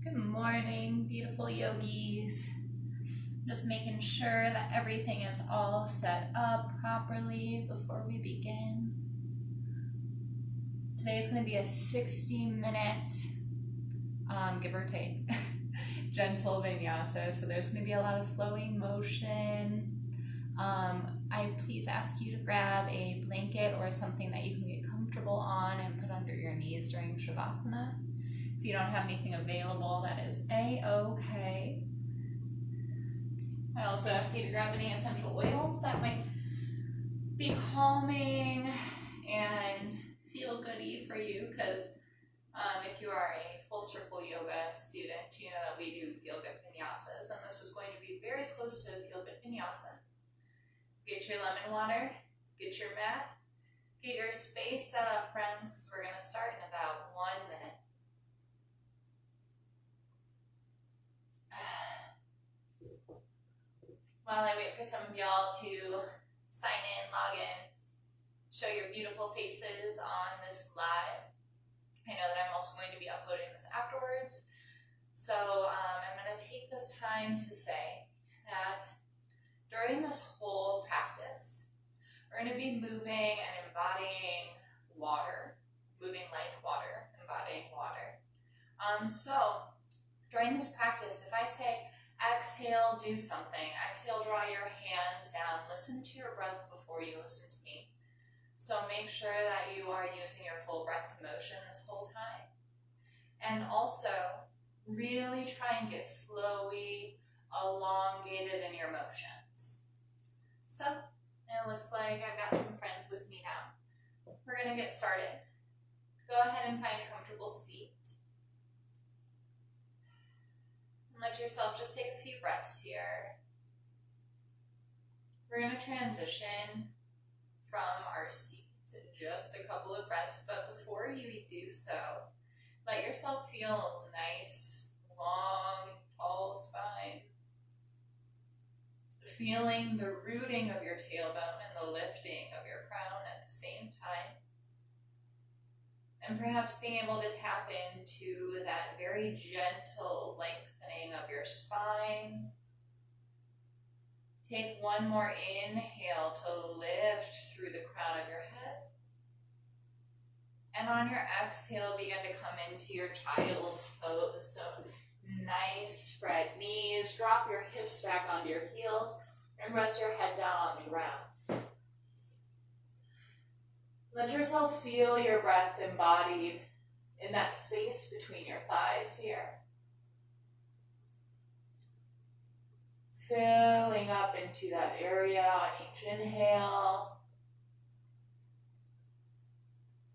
Good morning, beautiful yogis. Just making sure that everything is all set up properly before we begin. Today is going to be a 60-minute, give or take, gentle vinyasa. So there's going to be a lot of flowing motion. I please ask you to grab a blanket or something that you can get comfortable on and put under your knees during Shavasana. If you don't have anything available, that is a-okay. I also ask you to grab any essential oils that might be calming and feel goody for you, because if you are a full circle yoga student, you know that we do feel good vinyasas, and this is going to be very close to feel good vinyasa. Get your lemon water, get your mat, get your space set up, friends, because we're going to start in about 1 minute. While I wait for some of y'all to sign in, log in, show your beautiful faces on this live. I know that I'm also going to be uploading this afterwards. So I'm going to take this time to say that during this whole practice, we're going to be moving and embodying water, moving like water, embodying water. So during this practice, if I say, exhale, do something. Exhale, draw your hands down. Listen to your breath before you listen to me. So make sure that you are using your full breath to motion this whole time. And also, really try and get flowy, elongated in your motions. So, it looks like I've got some friends with me now. We're going to get started. Go ahead and find a comfortable seat. Let yourself just take a few breaths here. We're going to transition from our seat to just a couple of breaths, but before you do so, let yourself feel a nice, long, tall spine. Feeling the rooting of your tailbone and the lifting of your crown at the same time. And perhaps being able to tap into that very gentle lengthening of your spine. Take one more inhale to lift through the crown of your head. And on your exhale, begin to come into your child's pose. So nice spread knees, drop your hips back onto your heels, and rest your head down on the ground. Let yourself feel your breath embodied in that space between your thighs here. Filling up into that area on each inhale.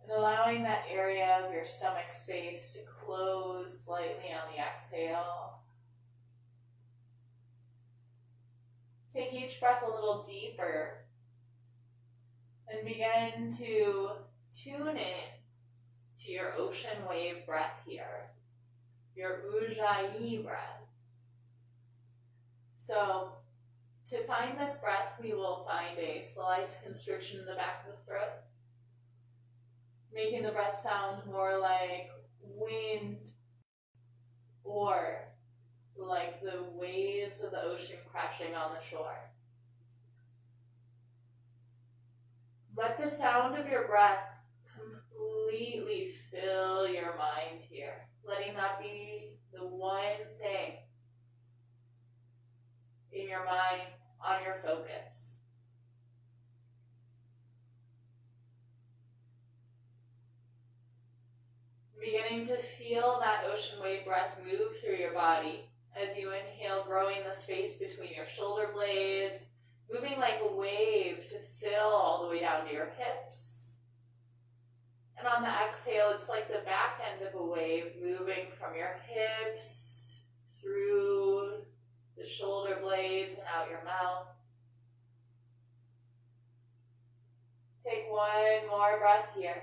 And allowing that area of your stomach space to close slightly on the exhale. Take each breath a little deeper. And begin to tune in to your ocean wave breath here, your ujjayi breath. So, to find this breath, we will find a slight constriction in the back of the throat, making the breath sound more like wind or like the waves of the ocean crashing on the shore. Let the sound of your breath completely fill your mind here, letting that be the one thing in your mind on your focus. Beginning to feel that ocean wave breath move through your body as you inhale, growing the space between your shoulder blades, moving like a wave to fill all the way down to your hips. And on the exhale, it's like the back end of a wave moving from your hips through the shoulder blades and out your mouth. Take one more breath here.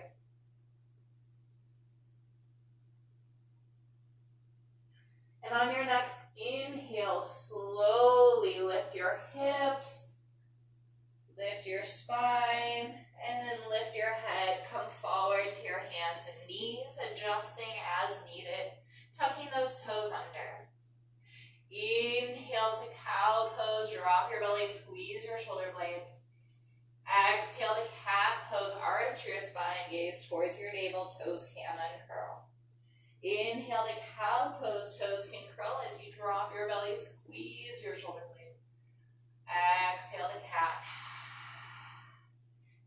And on your next inhale, slowly lift your hips, lift your spine, and then lift your head. Come forward to your hands and knees, adjusting as needed tucking those toes under. Inhale to cow pose, drop your belly, squeeze your shoulder blades. Exhale to cat pose, arch your spine, gaze towards your navel, toes can uncurl. Inhale to cow pose, toes can curl as you drop your belly, squeeze your shoulder blades. Exhale to cat.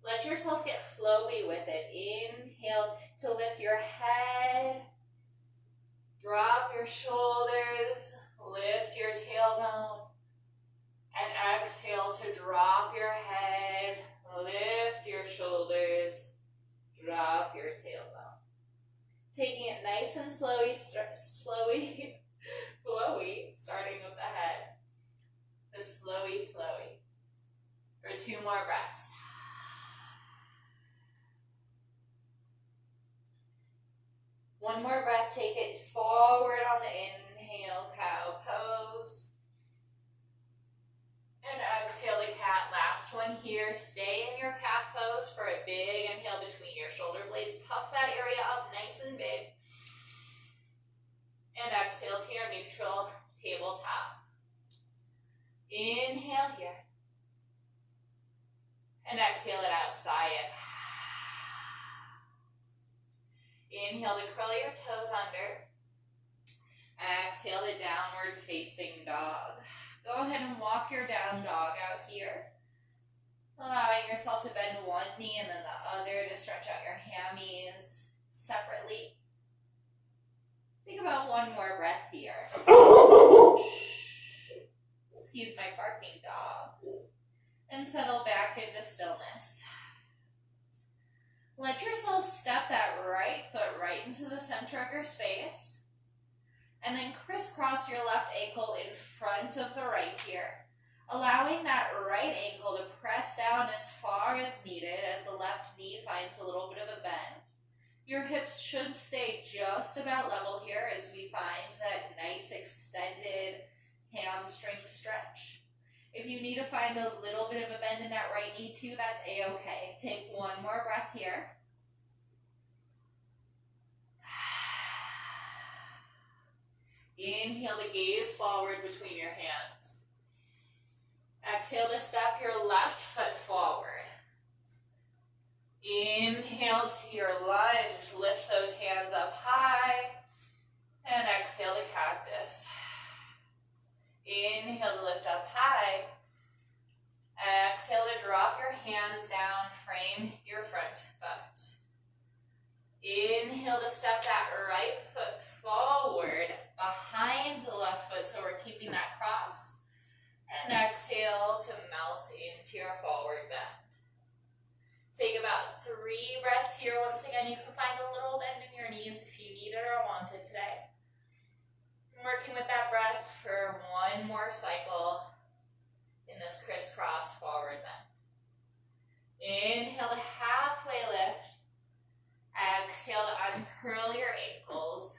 Let yourself get flowy with it. Inhale to lift your head, drop your shoulders, lift your tailbone, and exhale to drop your head, lift your shoulders, drop your tailbone. Taking it nice and flowy, starting with the head. The flowy. For 2 more breaths. One more breath, take it forward on the inhale, cow pose. And exhale to cat, last one here. Stay in your cat pose for a big inhale between your shoulder blades. Puff that area up nice and big. And exhale to your neutral tabletop. Inhale here. And exhale it outside it. Inhale to curl your toes under. Exhale to downward facing dog. Go ahead and walk your down dog out here. Allowing yourself to bend one knee and then the other to stretch out your hammies separately. Think about one more breath here. Excuse my barking dog. And settle back into stillness. Let yourself step that right foot right into the center of your space. And then crisscross your left ankle in front of the right here. Allowing that right ankle to press down as far as needed as the left knee finds a little bit of a bend. Your hips should stay just about level here as we find that nice extended hamstring stretch. If you need to find a little bit of a bend in that right knee too, that's a-okay. Take one more breath here. Inhale to gaze forward between your hands. Exhale to step your left foot forward. Inhale to your lunge, lift those hands up high, and exhale to cactus. Inhale to lift up high. Exhale to drop your hands down, frame your front foot. Inhale to step that right foot forward behind the left foot, so we're keeping that cross. And exhale to melt into your forward bend. Take about 3 breaths here. Once again, you can find a little bend in your knees if you need it or want it today. Working with that breath for one more cycle in this crisscross forward bend. Inhale to halfway lift. Exhale to uncurl your ankles.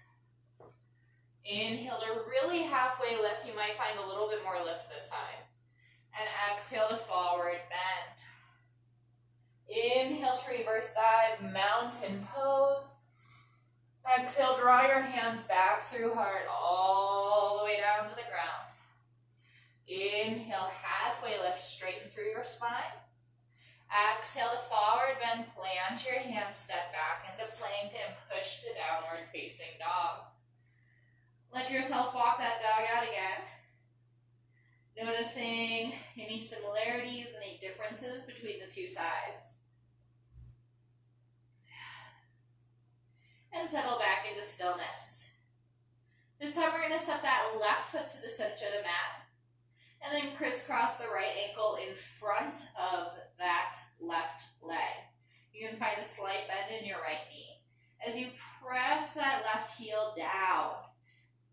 Inhale to really halfway lift. You might find a little bit more lift this time. And exhale to forward bend. Inhale to reverse dive, mountain pose. Exhale, draw your hands back through heart all the way down to the ground. Inhale, halfway lift, straighten through your spine. Exhale to forward bend, plant your hands, step back into plank and push to downward facing dog. Let yourself walk that dog out again. Noticing any similarities, any differences between the two sides. And settle back into stillness. This time we're going to step that left foot to the center of the mat. And then crisscross the right ankle in front of that left leg. You can find a slight bend in your right knee. As you press that left heel down,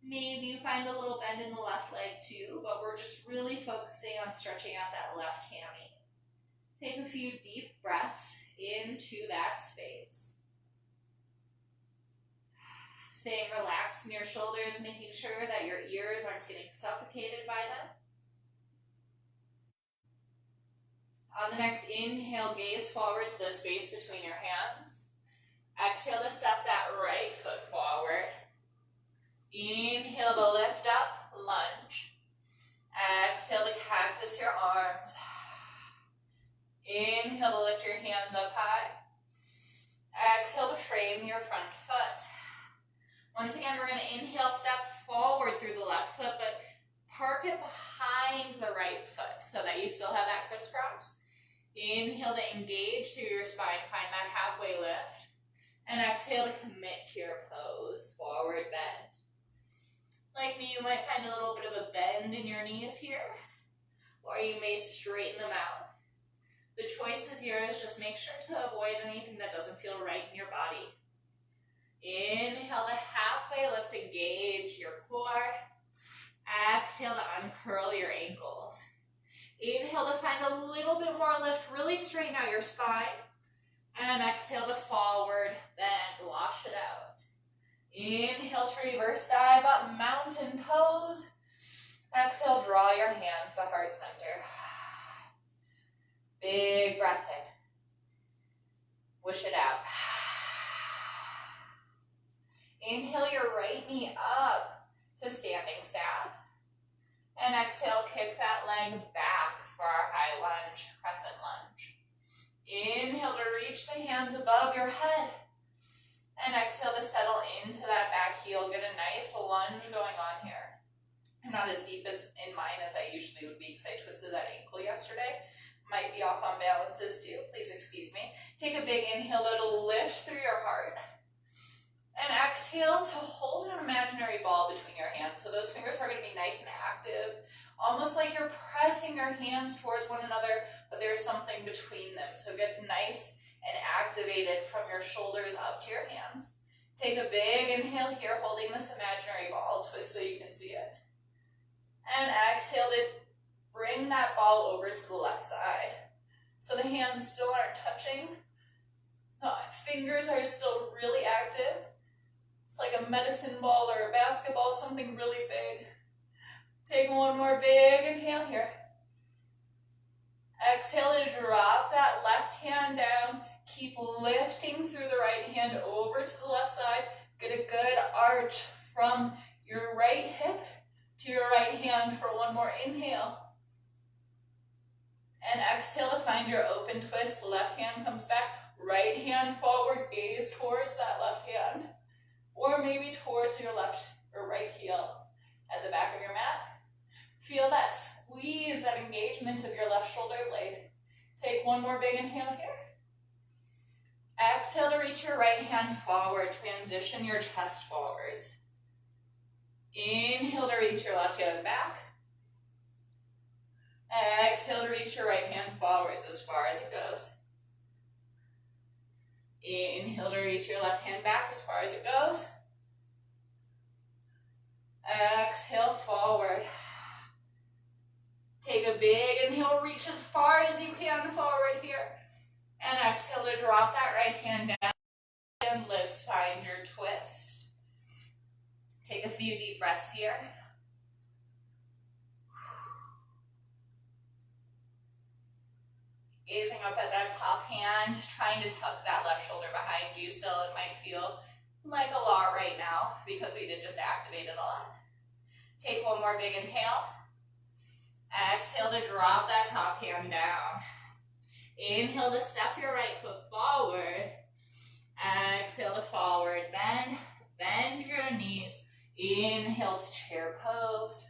maybe you find a little bend in the left leg too, but we're just really focusing on stretching out that left hammy. Take a few deep breaths into that space. Staying relaxed in your shoulders, making sure that your ears aren't getting suffocated by them. On the next inhale, gaze forward to the space between your hands. Exhale to step that right foot forward. Inhale to lift up, lunge. Exhale to cactus your arms. Inhale to lift your hands up high. Exhale to frame your front foot. Once again, we're going to inhale, step forward through the left foot, but park it behind the right foot so that you still have that crisscross. Inhale to engage through your spine, find that halfway lift. And exhale to commit to your pose, forward bend. Like me, you might find a little bit of a bend in your knees here, or you may straighten them out. The choice is yours, just make sure to avoid anything that doesn't feel right in your body. Inhale to halfway lift, engage your core. Exhale to uncurl your ankles. Inhale to find a little bit more lift, really straighten out your spine. And exhale to forward bend, wash it out. Inhale to reverse dive up, mountain pose. Exhale, draw your hands to heart center. Big breath in. Wish it out. Inhale your right knee up to standing staff. And exhale, kick that leg back for our high lunge, crescent lunge. Inhale to reach the hands above your head. And exhale to settle into that back heel. Get a nice lunge going on here. I'm not as deep as in mine as I usually would be because I twisted that ankle yesterday. Might be off on balances too. Please excuse me. Take a big inhale to lift through your heart. And exhale to hold an imaginary ball between your hands. So those fingers are going to be nice and active. Almost like you're pressing your hands towards one another, but there's something between them. So get nice and activated from your shoulders up to your hands. Take a big inhale here, holding this imaginary ball. Twist so you can see it. And exhale to bring that ball over to the left side. So the hands still aren't touching. Fingers are still really active. It's like a medicine ball or a basketball, something really big. Take one more big inhale here. Exhale to drop that left hand down. Keep lifting through the right hand over to the left side. Get a good arch from your right hip to your right hand for one more inhale. And exhale to find your open twist. Left hand comes back. Right hand forward. Gaze towards that left hand. Or maybe towards your left or right heel at the back of your mat. Feel that squeeze, that engagement of your left shoulder blade. Take one more big inhale here. Exhale to reach your right hand forward. Transition your chest forwards. Inhale to reach your left hand back. Exhale to reach your right hand forwards as far as it goes. Inhale to reach your left hand back as far as it goes. Exhale forward. Take a big inhale, reach as far as you can forward here. And exhale to drop that right hand down and lift, find your twist. Take a few deep breaths here. Gazing up at that top hand, trying to tuck that left shoulder behind you. Still, it might feel like a lot right now because we did just activate it a lot. Take one more big inhale. Exhale to drop that top hand down. Inhale to step your right foot forward. Exhale to forward bend. Bend your knees. Inhale to chair pose.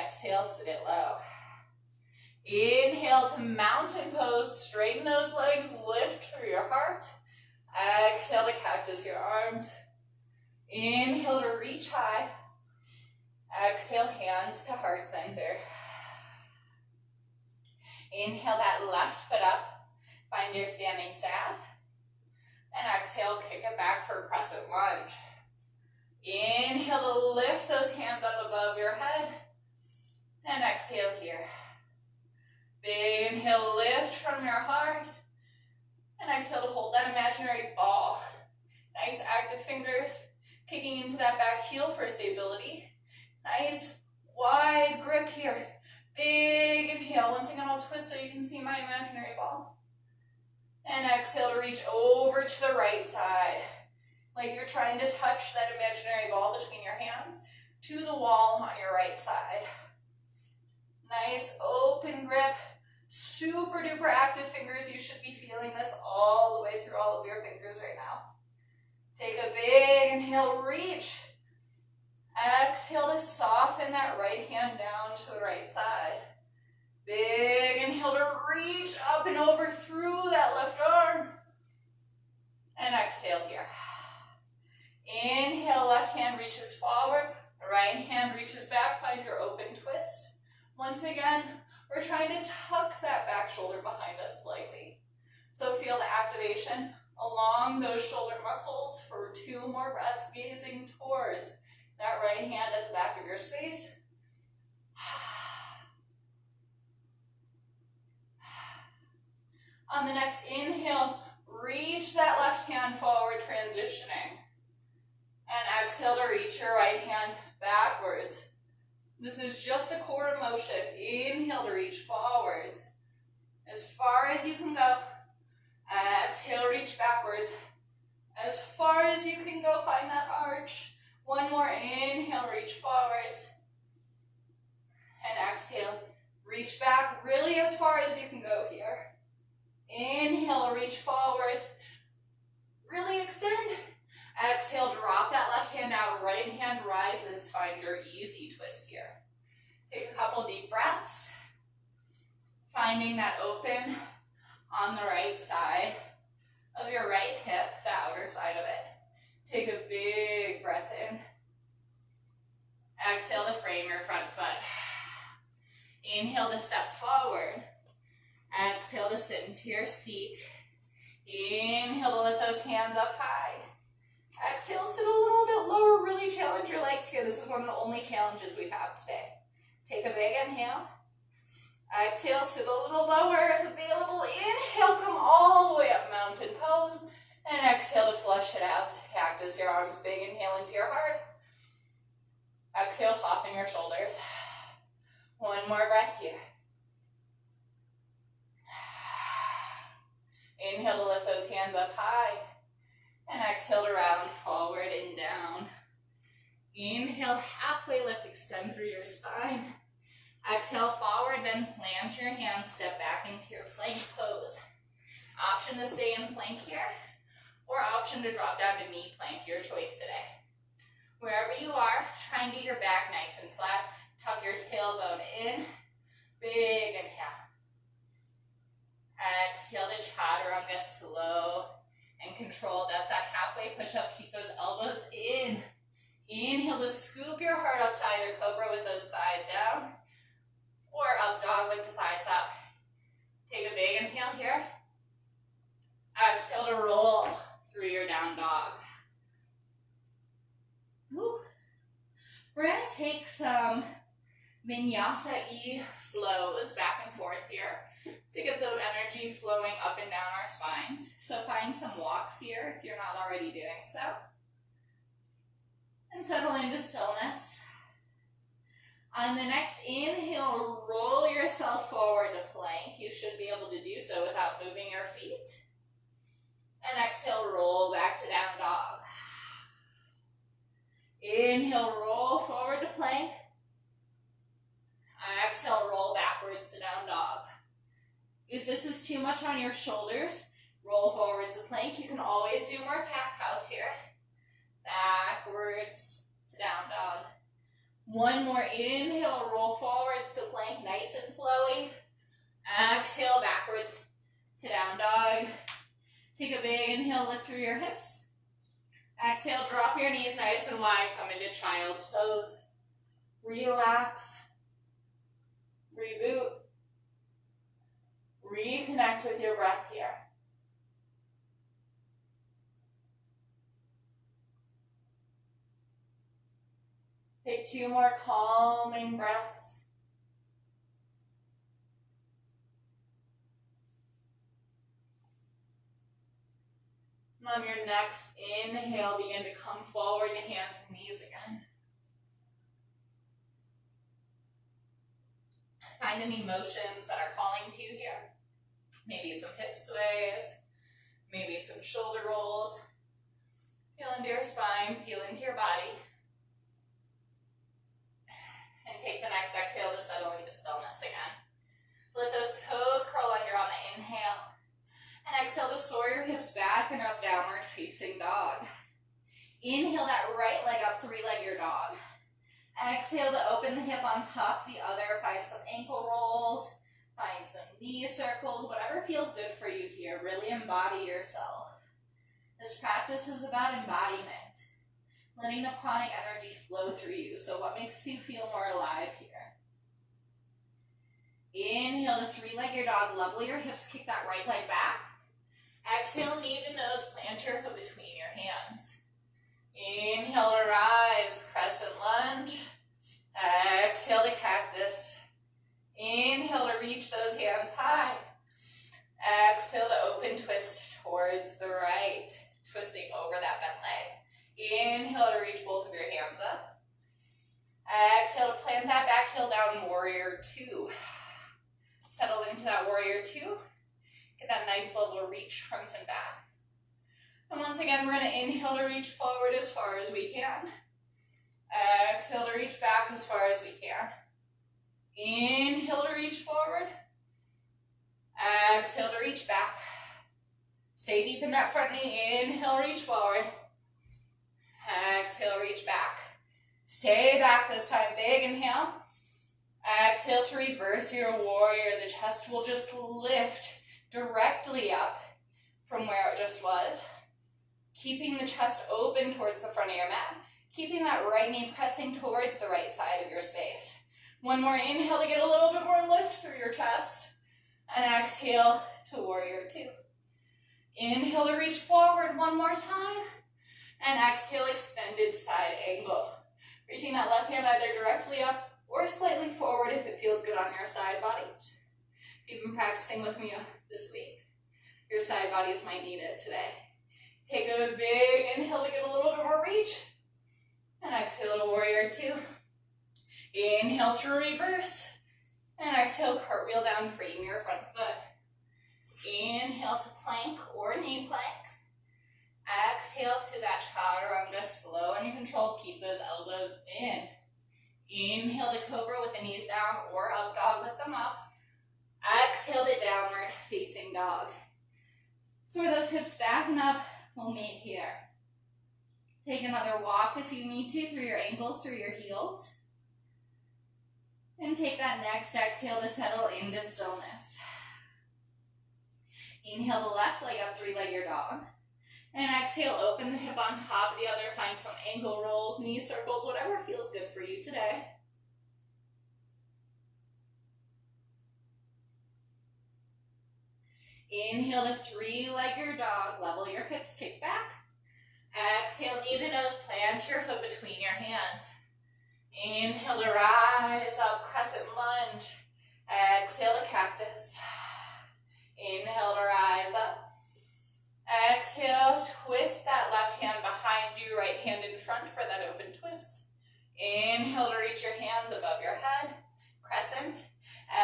Exhale, sit it low. Inhale to mountain pose. Straighten those legs. Lift through your heart. Exhale to cactus your arms. Inhale to reach high. Exhale, hands to heart center. Inhale that left foot up. Find your standing staff. And exhale, kick it back for crescent lunge. Inhale to lift those hands up above your head. And exhale here. Big inhale, lift from your heart. And exhale to hold that imaginary ball. Nice active fingers kicking into that back heel for stability. Nice wide grip here. Big inhale. Once again, I'll twist so you can see my imaginary ball. And exhale to reach over to the right side. like you're trying to touch that imaginary ball between your hands to the wall on your right side. Nice open grip, super duper active fingers. You should be feeling this all the way through all of your fingers right now. Take a big inhale, reach. Exhale to soften that right hand down to the right side. Big inhale to reach up and over through that left arm. And exhale here. Inhale, left hand reaches forward. Right hand reaches back. Find your open twist. Once again, we're trying to tuck that back shoulder behind us slightly. So feel the activation along those shoulder muscles for 2 more breaths, gazing towards that right hand at the back of your space. On the next inhale, reach that left hand forward, transitioning. And exhale to reach your right hand backwards. This is just a core motion. Inhale to reach forwards. As far as you can go. Exhale, reach backwards. As far as you can go, find that arch. One more inhale, reach forwards. And exhale, reach back really as far as you can go here. Inhale, reach forwards. Really extend. Exhale, drop that left hand out. Right hand rises. Find your easy twist here. Take a couple deep breaths. Finding that open on the right side of your right hip, the outer side of it. Take a big breath in. Exhale to frame your front foot. Inhale to step forward. Exhale to sit into your seat. Inhale to lift those hands up high. Exhale, sit a little bit lower. Really challenge your legs here. This is one of the only challenges we have today. Take a big inhale. Exhale, sit a little lower if available. Inhale, come all the way up, mountain pose. And exhale to flush it out. Cactus your arms big. Inhale into your heart. Exhale, soften your shoulders. One more breath here. Inhale to lift those hands up high. And exhale to round forward and down. Inhale, halfway lift, extend through your spine. Exhale forward, then plant your hands, step back into your plank pose. Option to stay in plank here, or option to drop down to knee plank, your choice today. Wherever you are, try and get your back nice and flat. Tuck your tailbone in. Big inhale. Exhale to chaturanga, slow and controlled. That's that halfway push-up. Keep those elbows in. Inhale to scoop your heart up to either cobra with those thighs down, or up dog with the thighs up. Take a big inhale here. Exhale to roll through your down dog. Woo. We're going to take some Vinyasa-y flows back and forth here to get the energy flowing up and down our spines. So find some walks here if you're not already doing so. And settle into stillness. On the next inhale, roll yourself forward to plank. You should be able to do so without moving your feet. And exhale, roll back to down dog. Inhale, roll forward to plank. Exhale, roll backwards to down dog. If this is too much on your shoulders, roll forwards to plank. You can always do more cat-cows here. Backwards to down dog. One more inhale, roll forwards to plank, nice and flowy. Exhale, backwards to down dog. Take a big inhale, lift through your hips. Exhale, drop your knees nice and wide, come into child's pose. Relax. Reboot. Reconnect with your breath here. Take 2 more calming breaths. And on your next inhale, begin to come forward to hands and knees again. Find any motions that are calling to you here. Maybe some hip sways, maybe some shoulder rolls. Feel into your spine, feel into your body. And take the next exhale to settle into stillness again. Let those toes curl under on the inhale. And exhale to soar your hips back and up, downward facing dog. Inhale that right leg up, three-leg your dog. Exhale to open the hip on top of the other. Find some ankle rolls. Find some knee circles. Whatever feels good for you here. Really embody yourself. This practice is about embodiment. Letting the pranic energy flow through you. So what makes you feel more alive here? Inhale to three-leg your dog. Level your hips. Kick that right leg back. Exhale, knee to nose. Plant your foot between your hands. Inhale to rise. Crescent lunge. Exhale to cactus. Inhale to reach those hands high. Exhale to open twist towards the right. Twisting over that bent leg. Inhale to reach both of your hands up. Exhale to plant that back heel down, warrior two. Settle into that warrior two. Get that nice level reach front and back. And once again, we're going to inhale to reach forward as far as we can. Exhale to reach back as far as we can. Inhale to reach forward. Exhale to reach back. Stay deep in that front knee. Inhale, reach forward. Exhale, reach back. Stay back this time. Big inhale. Exhale to reverse your warrior. The chest will just lift directly up from where it just was. Keeping the chest open towards the front of your mat. Keeping that right knee pressing towards the right side of your space. One more inhale to get a little bit more lift through your chest. And exhale to warrior two. Inhale to reach forward one more time. And exhale, extended side angle. Reaching that left hand either directly up or slightly forward if it feels good on your side bodies. If you've been practicing with me this week, your side bodies might need it today. Take a big inhale to get a little bit more reach. And exhale to warrior two. Inhale to reverse. And exhale, cartwheel down, freeing your front foot. Inhale to plank or knee plank. Exhale to that chaturanga, slow and controlled. Keep those elbows in. Inhale to cobra with the knees down or up dog with them up. Exhale to downward facing dog. So with those hips back and up, we'll meet here. Take another walk if you need to through your ankles, through your heels. And take that next exhale to settle into stillness. Inhale the left leg up, three-leg your dog. And exhale, open the hip on top of the other. Find some ankle rolls, knee circles, whatever feels good for you today. Inhale to three-leg your dog. Level your hips, kick back. Exhale, knee to nose, plant your foot between your hands. Inhale to rise up, crescent lunge. Exhale to cactus. Inhale to rise up. Exhale, twist that left hand behind you, right hand in front for that open twist. Inhale to reach your hands above your head, crescent.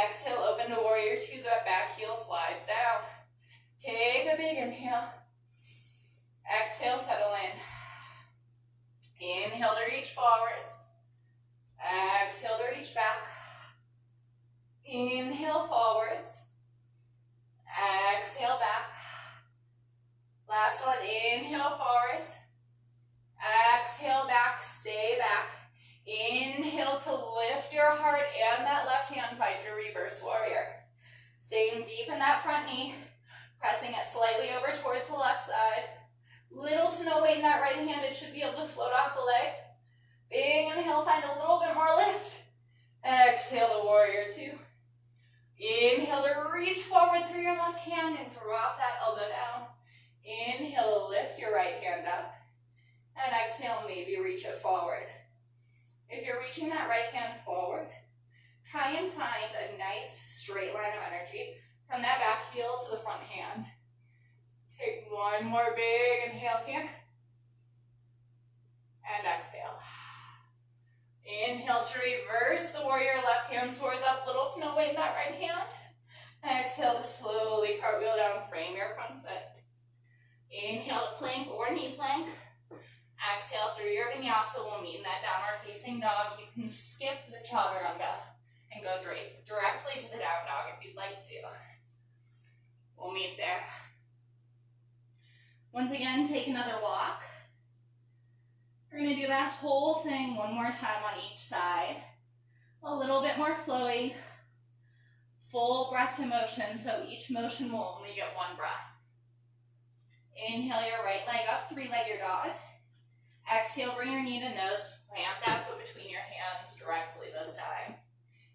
Exhale, open to warrior two, that back heel slides down. Take a big inhale. Exhale, settle in. Inhale to reach forwards. Exhale to reach back. Inhale forwards. Exhale back. Last one, inhale forwards. Exhale back, stay back. Inhale to lift your heart and that left hand, find your reverse warrior. Staying deep in that front knee, pressing it slightly over towards the left side. Little to no weight in that right hand, it should be able to float off the leg. Big inhale, find a little bit more lift. Exhale to warrior two. Inhale to reach forward through your left hand and drop that elbow down. Inhale to lift your right hand up. And exhale, maybe reach it forward. If you're reaching that right hand forward, try and find a nice straight line of energy from that back heel to the front hand. Take one more big inhale here. And exhale. Inhale to reverse the warrior. Left hand soars up, little to no weight in that right hand. And exhale to slowly cartwheel down, frame your front foot. Inhale to plank or knee plank. Exhale through your vinyasa. We'll meet in that downward facing dog. You can skip the chaturanga and go directly to the down dog if you'd like to. We'll meet there. Once again, take another walk. We're going to do that whole thing one more time on each side. A little bit more flowy. Full breath to motion, so each motion will only get one breath. Inhale your right leg up, three-legged dog. Exhale, bring your knee to nose. Plant that foot between your hands directly this time.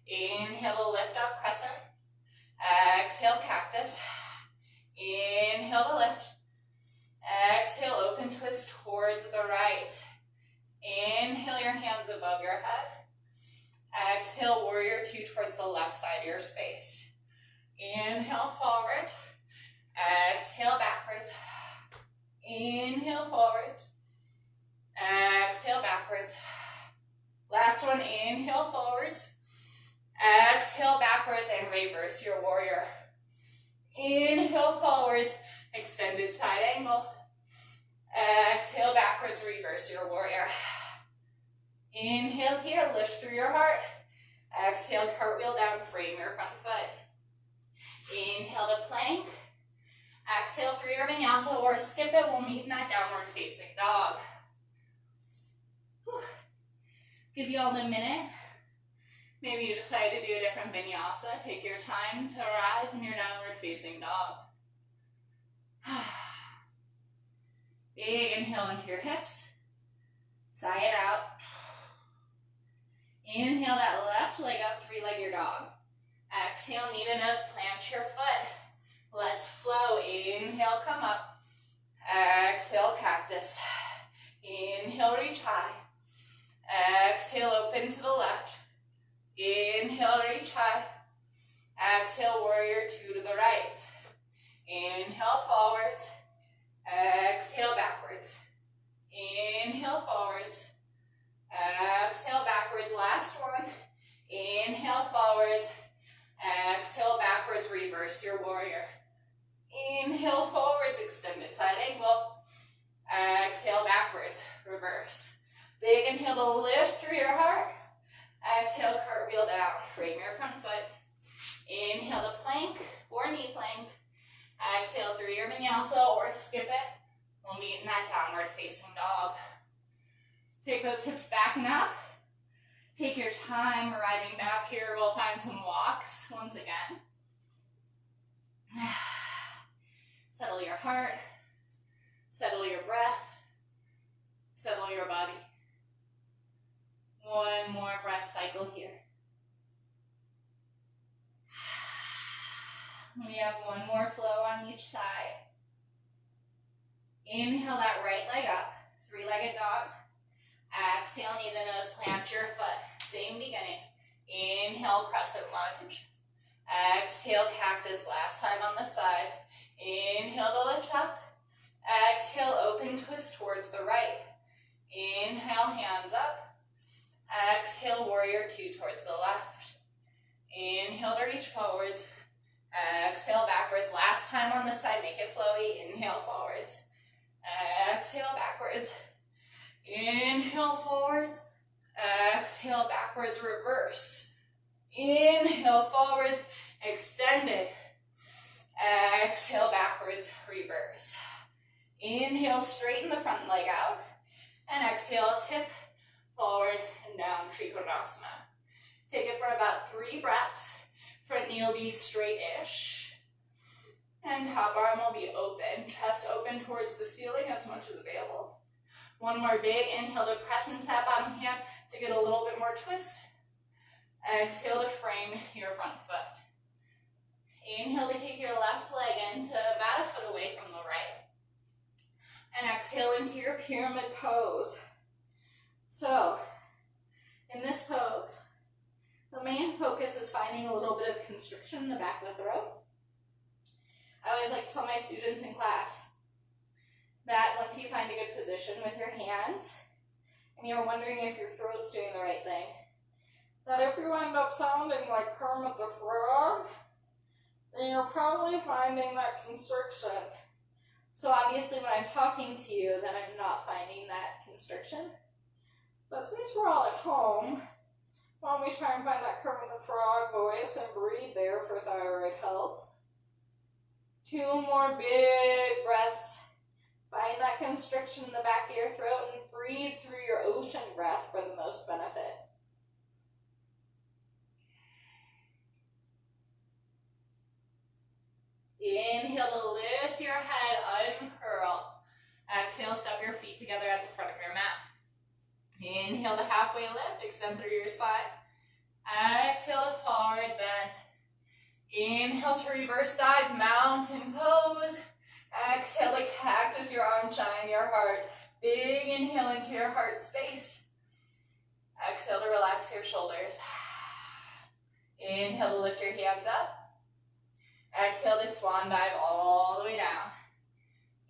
Inhale to lift up, crescent. Exhale, cactus. Inhale to lift. Exhale, open twist towards the right. Inhale your hands above your head. Exhale, warrior two towards the left side of your space. Inhale, forward. Exhale, backwards. Inhale, forward. Exhale, backwards. Last one, inhale, forward. Exhale, backwards, and reverse your warrior. Inhale, forwards, extended side angle. Exhale, backwards, reverse your warrior. Inhale here, lift through your heart. Exhale, cartwheel down, frame your front foot. Inhale to plank. Exhale through your vinyasa or skip it. We'll meet in that downward facing dog. Whew. Give you all a minute. Maybe you decide to do a different vinyasa. Take your time to arrive in your downward facing dog. Big inhale into your hips. Sigh it out. Inhale that left leg up, three-legged dog. Exhale, knee to nose, plant your foot. Let's flow. Inhale, come up. Exhale, cactus. Inhale, reach high. Exhale, open to the left. Inhale, reach high. Exhale, warrior two to the right. Inhale, forwards. Exhale, backwards. Inhale, forwards. Exhale, backwards. Last one. Inhale, forwards. Exhale, backwards. Reverse your warrior. Inhale, forwards. Extended side angle. Exhale, backwards. Reverse. Big inhale to lift through your heart. Exhale, cartwheel down. Frame your front foot. Inhale to plank or knee plank. Exhale through your vinyasa or skip it. We'll meet in that downward facing dog. Take those hips back and up. Take your time arriving back here. We'll find some walks once again. Settle your heart. Settle your breath. Settle your body. One more breath cycle here. We have one more flow on each side. Inhale that right leg up, three-legged dog. Exhale, knee to nose, plant your foot. Same beginning. Inhale, crescent lunge. Exhale, cactus, last time on the side. Inhale to lift up. Exhale, open twist towards the right. Inhale, hands up. Exhale, warrior two towards the left. Inhale to reach forwards. Exhale, backwards. Last time on this side, make it flowy. Inhale, forwards. Exhale, backwards. Inhale, forwards. Exhale, backwards, reverse. Inhale, forwards, extended. Exhale, backwards, reverse. Inhale, straighten the front leg out. And exhale, tip forward and down, Trikonasana. Take it for about 3 breaths. Front knee will be straight-ish. And top arm will be open. Chest open towards the ceiling as much as available. One more big inhale to crescent tap bottom hand to get a little bit more twist. Exhale to frame your front foot. Inhale to take your left leg into about a foot away from the right. And exhale into your pyramid pose. So, in this pose, the main focus is finding a little bit of constriction in the back of the throat. I always like to tell my students in class that once you find a good position with your hands, and you're wondering if your throat's doing the right thing, that if you end up sounding like Kermit the Frog, then you're probably finding that constriction So obviously when I'm talking to you, then I'm not finding that constriction. But since we're all at home, why don't we try and find that Kermit the Frog voice and breathe there for thyroid health. 2 more big breaths. Find that constriction in the back of your throat and breathe through your ocean breath for the most benefit. Inhale to lift your head, uncurl. Exhale, step your feet together at the front of your mat. Inhale to halfway lift, extend through your spine. Exhale to forward bend. Inhale to reverse dive, mountain pose. Exhale to cactus your arm, shine your heart. Big inhale into your heart space. Exhale to relax your shoulders. Inhale to lift your hands up. Exhale to swan dive all the way down.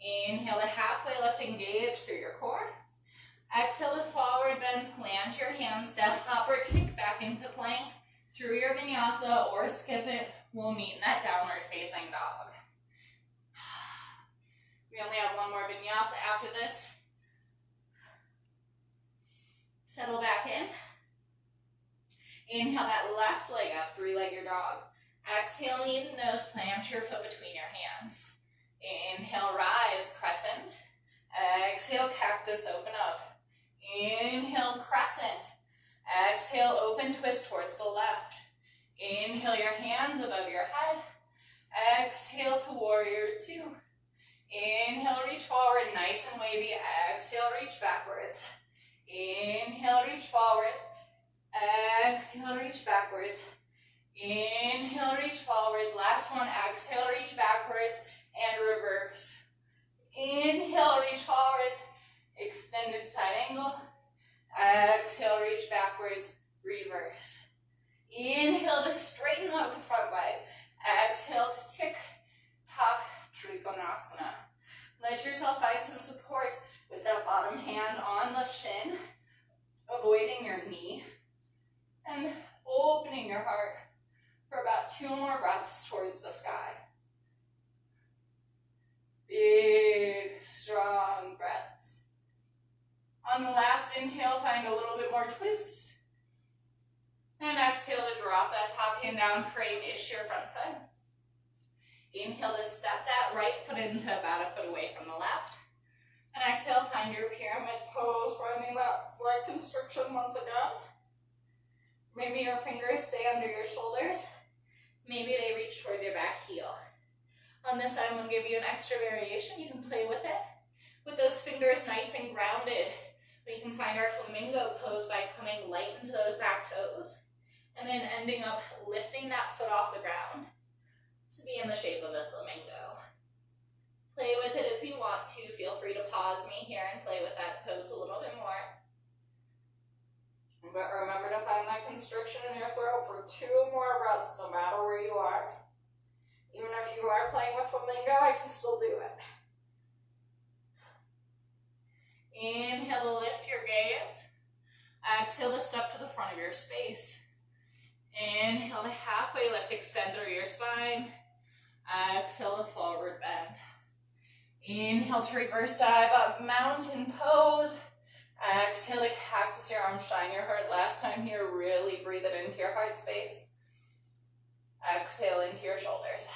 Inhale to halfway lift, engage through your core. Exhale to forward bend, plant your hands, step, hop, or kick back into plank through your vinyasa or skip it. We'll meet in that downward facing dog. We only have 1 more vinyasa after this. Settle back in. Inhale that left leg up, 3-legged dog. Exhale, knee to nose, plant your foot between your hands. Inhale, rise, crescent. Exhale, cactus, open up. Inhale, crescent. Exhale, open twist towards the left. Inhale your hands above your head. Exhale to warrior 2. Inhale, reach forward, nice and wavy. Exhale, reach backwards. Inhale, reach forward. Exhale, reach backwards. Inhale, reach forwards. Last one, exhale, reach backwards and reverse. Inhale, reach forwards. Extended side angle. Exhale, reach backwards, reverse. Inhale to straighten out the front leg. Exhale to tick, tock, trikonasana. Let yourself find some support with that bottom hand on the shin, avoiding your knee, and opening your heart for about 2 more breaths towards the sky. Big, strong breaths. On the last inhale, find a little bit more twist. And exhale to drop that top hand down, frame-ish your front foot. Inhale to step that right foot into about a foot away from the left. And exhale, find your pyramid pose, finding that slight constriction once again. Maybe your fingers stay under your shoulders. Maybe they reach towards your back heel. On this side, I'm going to give you an extra variation. You can play with it. With those fingers nice and grounded, we can find our flamingo pose by coming light into those back toes. And then ending up lifting that foot off the ground to be in the shape of a flamingo. Play with it if you want to. Feel free to pause me here and play with that pose a little bit more. But remember to find that constriction in your throat for 2 more breaths, no matter where you are. Even if you are playing with flamingo, I can still do it. Inhale to lift your gaze. Exhale to step to the front of your space. Inhale to halfway lift, extend through your spine. Exhale to forward bend. Inhale to reverse dive up, mountain pose. Exhale to cactus your arms, shine your heart. Last time here, really breathe it into your heart space. Exhale into your shoulders.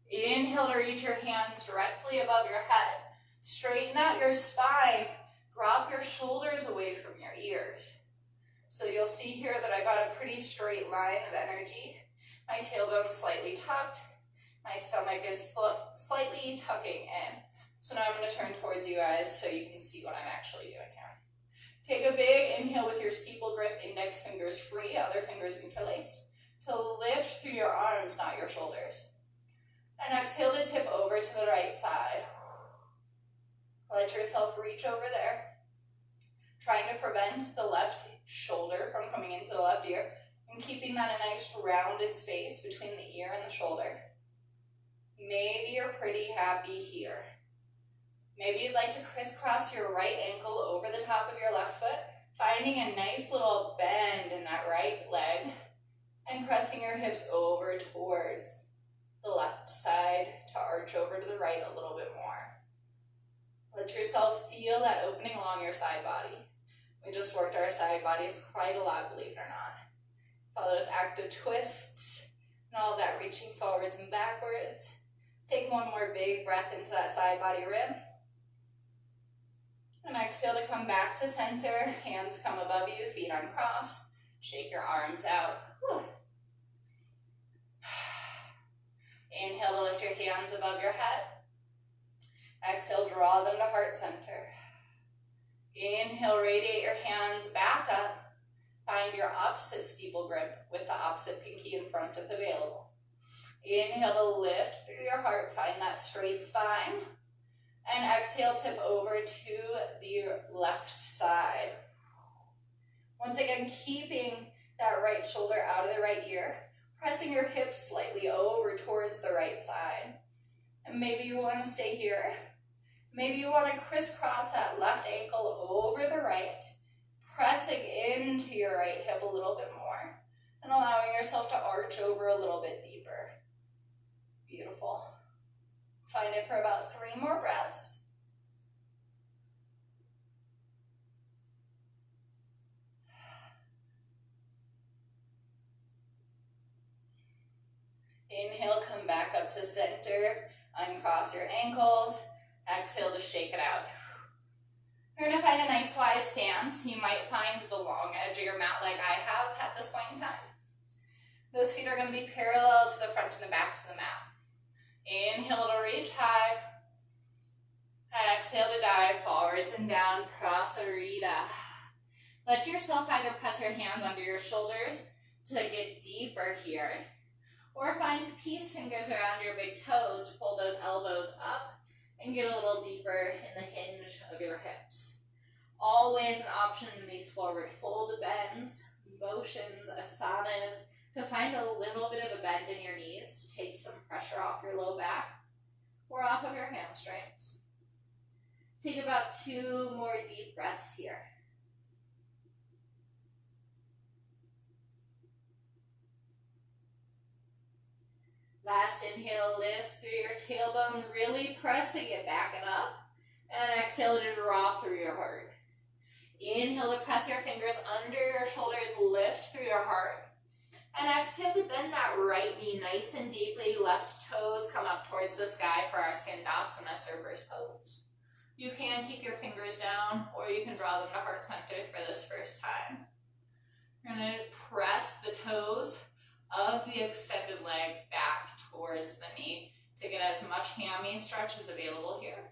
Inhale to reach your hands directly above your head. Straighten out your spine. Drop your shoulders away from your ears. So you'll see here that I got a pretty straight line of energy. My tailbone slightly tucked. My stomach is slightly tucking in. So now I'm going to turn towards you guys so you can see what I'm actually doing here. Take a big inhale with your steeple grip, index fingers free, other fingers interlaced, to lift through your arms, not your shoulders. And exhale to tip over to the right side. Let yourself reach over there. Trying to prevent the left shoulder from coming into the left ear and keeping that a nice rounded space between the ear and the shoulder. Maybe you're pretty happy here. Maybe you'd like to crisscross your right ankle over the top of your left foot, finding a nice little bend in that right leg and pressing your hips over towards the left side to arch over to the right a little bit more. Let yourself feel that opening along your side body. We just worked our side bodies quite a lot, believe it or not. Follow those active twists and all of that reaching forwards and backwards. Take one more big breath into that side body rib. And exhale to come back to center. Hands come above you, feet uncrossed. Shake your arms out. Whew. Inhale to lift your hands above your head. Exhale, draw them to heart center. Inhale, radiate your hands back up. Find your opposite steeple grip with the opposite pinky in front if available. Inhale to lift through your heart, find that straight spine. And exhale, tip over to the left side. Once again, keeping that right shoulder out of the right ear, pressing your hips slightly over towards the right side. And maybe you want to stay here. Maybe you want to crisscross that left ankle over the right, pressing into your right hip a little bit more, and allowing yourself to arch over a little bit deeper. Beautiful. Find it for about 3 more breaths. Inhale, come back up to center, uncross your ankles. Exhale to shake it out. You're going to find a nice wide stance. You might find the long edge of your mat like I have at this point in time. Those feet are going to be parallel to the front and the backs of the mat. Inhale to reach high. Exhale to dive forwards and down, Prasarita. Let yourself either press your hands under your shoulders to get deeper here, or find peace fingers around your big toes to pull those elbows up and get a little deeper in the hinge of your hips. Always an option in these forward fold bends, motions, asanas, to find a little bit of a bend in your knees to take some pressure off your low back or off of your hamstrings. Take about 2 more deep breaths here. Last inhale, lifts through your tailbone, really pressing it back and up. And exhale to drop through your heart. Inhale to press your fingers under your shoulders, lift through your heart. And exhale to bend that right knee nice and deeply. Left toes come up towards the sky for our Skandasana surfer's pose. You can keep your fingers down, or you can draw them to heart center for this first time. You're going to press the toes of the extended leg back towards the knee to get as much hammy stretch as available here.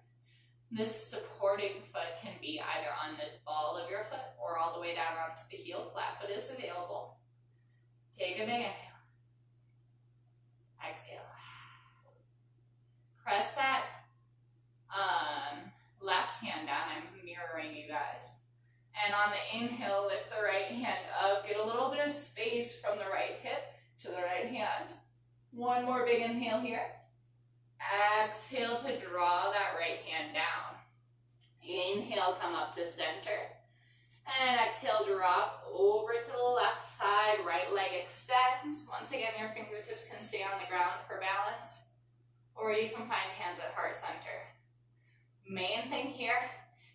This supporting foot can be either on the ball of your foot or all the way down onto the heel. Flat foot is available. Take a big inhale. Exhale. Press that left hand down. I'm mirroring you guys. And on the inhale, lift the right hand up. Get a little bit of space from the right hip to the right hand. One more big inhale here. Exhale to draw that right hand down. Inhale, come up to center. And exhale, drop over to the left side. Right leg extends. Once again, your fingertips can stay on the ground for balance, or you can find hands at heart center. Main thing here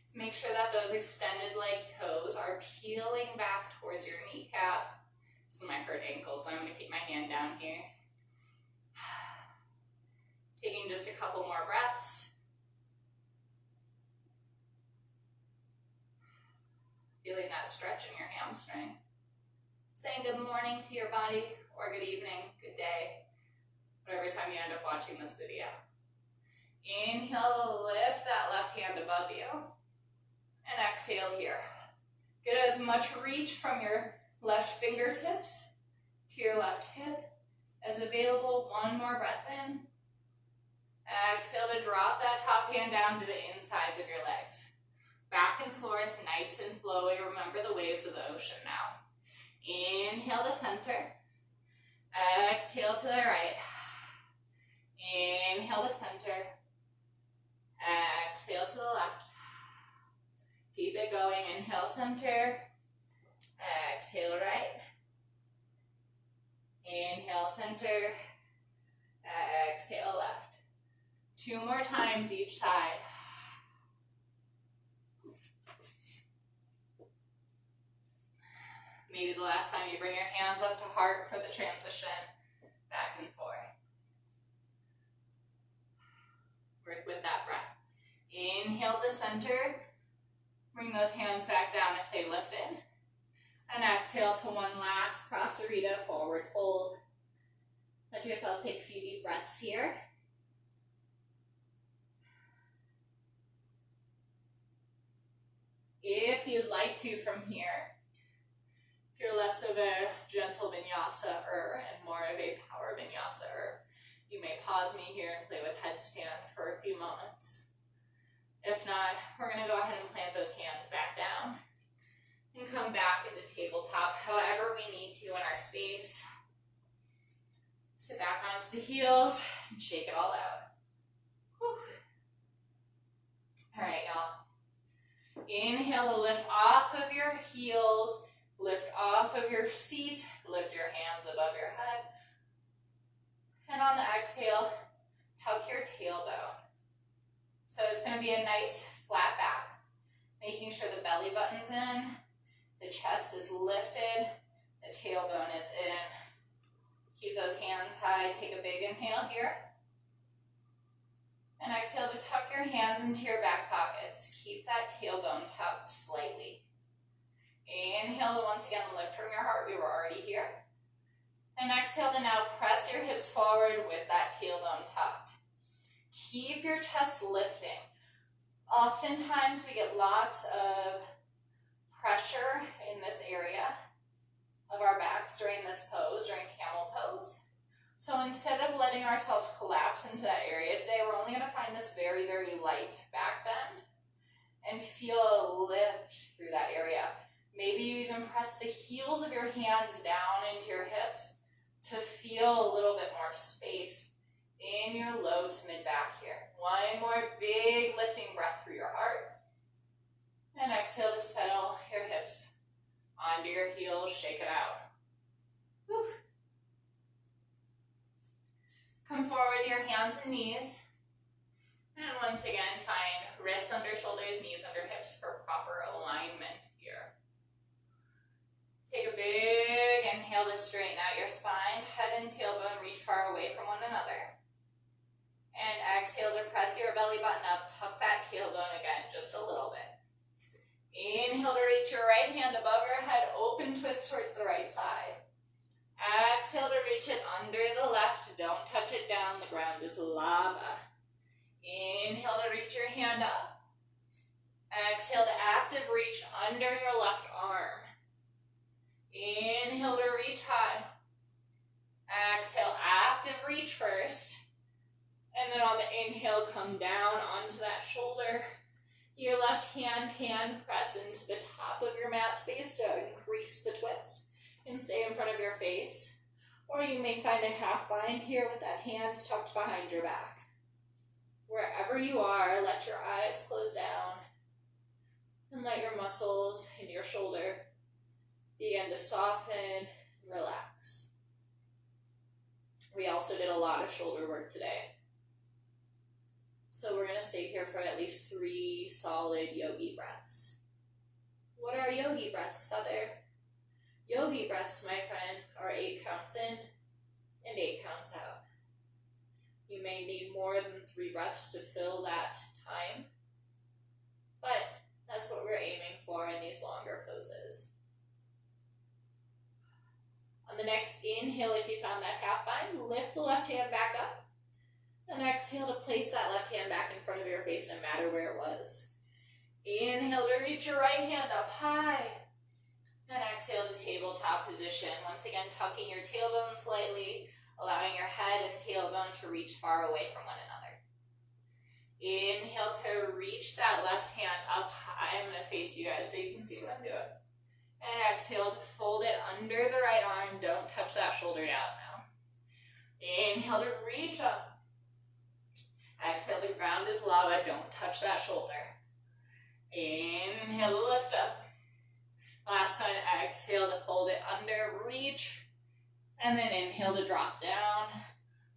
is make sure that those extended leg toes are peeling back towards your kneecap. This is my hurt ankle, so I'm going to keep my hand down here. Taking just a couple more breaths. Feeling that stretch in your hamstring. Saying good morning to your body, or good evening, good day, whatever time you end up watching this video. Inhale, lift that left hand above you. And exhale here. Get as much reach from your left fingertips to your left hip as available. One more breath in. Exhale to drop that top hand down to the insides of your legs. Back and forth, nice and flowy. Remember the waves of the ocean now. Inhale to center. Exhale to the right. Inhale to center. Exhale to the left. Keep it going. Inhale, center. Exhale, right. Inhale, center. Exhale left. 2 more times each side. Maybe the last time you bring your hands up to heart for the transition, back and forth. Work with that breath. Inhale to center. Bring those hands back down if they lifted. And exhale to one last Prasarita, forward fold. Let yourself take a few deep breaths here. If you'd like to from here, if you're less of a gentle vinyasa-er and more of a power vinyasa-er, you may pause me here and play with headstand for a few moments. If not, we're going to go ahead and plant those hands back down and come back into tabletop however we need to in our space. Sit back onto the heels and shake it all out. Whew. All right, y'all. Inhale to lift off of your heels, lift off of your seat, lift your hands above your head. And on the exhale, tuck your tailbone. So it's going to be a nice flat back, making sure the belly button's in, the chest is lifted, the tailbone is in. Keep those hands high, take a big inhale here. And exhale to tuck your hands into your back pockets. Keep that tailbone tucked slightly. Inhale to once again lift from your heart. We were already here. And exhale to now press your hips forward with that tailbone tucked. Keep your chest lifting. Oftentimes we get lots of pressure in this area of our backs during this pose, during camel pose. So instead of letting ourselves collapse into that area today, we're only going to find this very, very light back bend and feel a lift through that area. Maybe you even press the heels of your hands down into your hips to feel a little bit more space in your low to mid back here. One more big lifting breath through your heart. And exhale to settle your hips onto your heels, shake it out. Whew. Come forward to your hands and knees. And once again, find wrists under shoulders, knees under hips for proper alignment here. Take a big inhale to straighten out your spine. Head and tailbone reach far away from one another. And exhale to press your belly button up. Tuck that tailbone again, just a little bit. Inhale to reach your right hand above your head. Open twist towards the right side. Exhale to reach it under the left. Don't touch it down. The ground is lava. Inhale to reach your hand up. Exhale to active reach under your left arm. Inhale to reach high. Exhale, active reach first. And then on the inhale, come down onto that shoulder. Your left hand can press into the top of your mat space to increase the twist and stay in front of your face. Or you may find a half bind here with that hands tucked behind your back. Wherever you are, let your eyes close down and let your muscles in your shoulder begin to soften and relax. We also did a lot of shoulder work today. So we're going to stay here for at least 3 solid yogi breaths. What are yogi breaths, Feather? Yogi breaths, my friend, are 8 counts in and 8 counts out. You may need more than 3 breaths to fill that time, but that's what we're aiming for in these longer poses. On the next inhale, if you found that half bind, lift the left hand back up. And exhale to place that left hand back in front of your face, no matter where it was. Inhale to reach your right hand up high. And exhale to tabletop position. Once again, tucking your tailbone slightly, allowing your head and tailbone to reach far away from one another. Inhale to reach that left hand up high. I'm going to face you guys so you can see what I'm doing. And exhale to fold it under the right arm. Don't touch that shoulder down now. Inhale to reach up. Exhale, the ground is lava. Don't touch that shoulder. Inhale to lift up. Last one, exhale to fold it under, reach. And then inhale to drop down.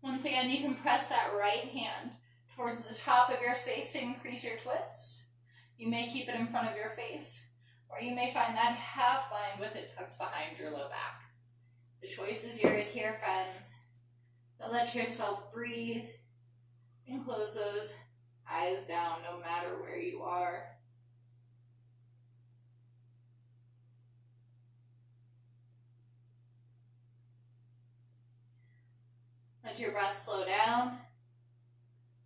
Once again, you can press that right hand towards the top of your space to increase your twist. You may keep it in front of your face, or you may find that half bind with it tucked behind your low back. The choice is yours here, friends. Now let yourself breathe and close those eyes down no matter where you are. Let your breath slow down.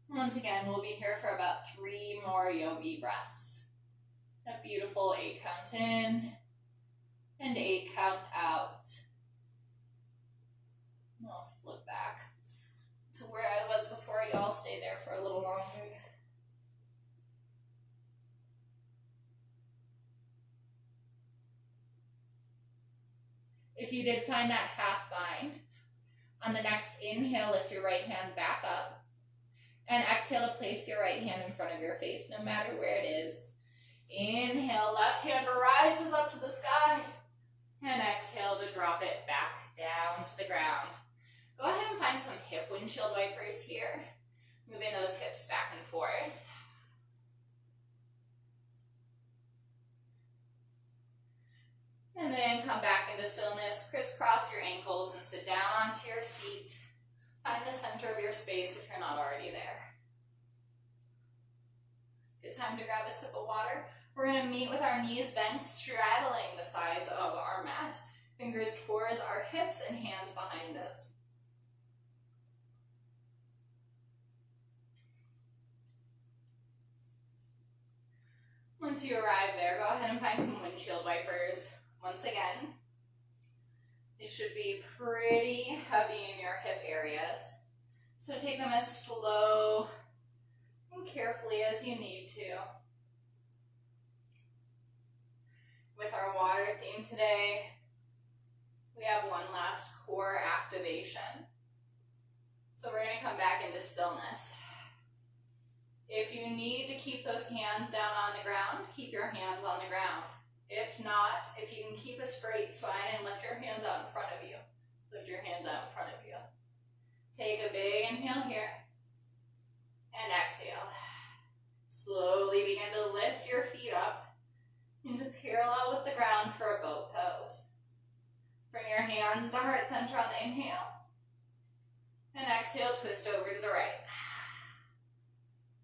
Once again, we'll be here for about 3 more yogi breaths. A beautiful 8 count in and 8 count out. I'll flip back to where I was before. Y'all stay there for a little longer. If you did find that half bind, on the next inhale, lift your right hand back up. And exhale to place your right hand in front of your face, no matter where it is. Inhale, left hand rises up to the sky. And exhale to drop it back down to the ground. Go ahead and find some hip windshield wipers here. Moving those hips back and forth. And then come back into stillness. Crisscross your ankles and sit down onto your seat. Find the center of your space if you're not already there. Good time to grab a sip of water. We're going to meet with our knees bent, straddling the sides of our mat. Fingers towards our hips and hands behind us. Once you arrive there, go ahead and find some windshield wipers. Once again, they should be pretty heavy in your hip areas. So take them as slow and carefully as you need to. With our water theme today, we have one last core activation. So we're going to come back into stillness. If you need to keep those hands down on the ground, keep your hands on the ground. If not, if you can keep a straight spine and lift your hands out in front of you. Lift your hands out in front of you. Take a big inhale here. And exhale. Slowly begin to lift your feet up into parallel with the ground for a boat pose. Bring your hands to heart center on the inhale. And exhale, twist over to the right.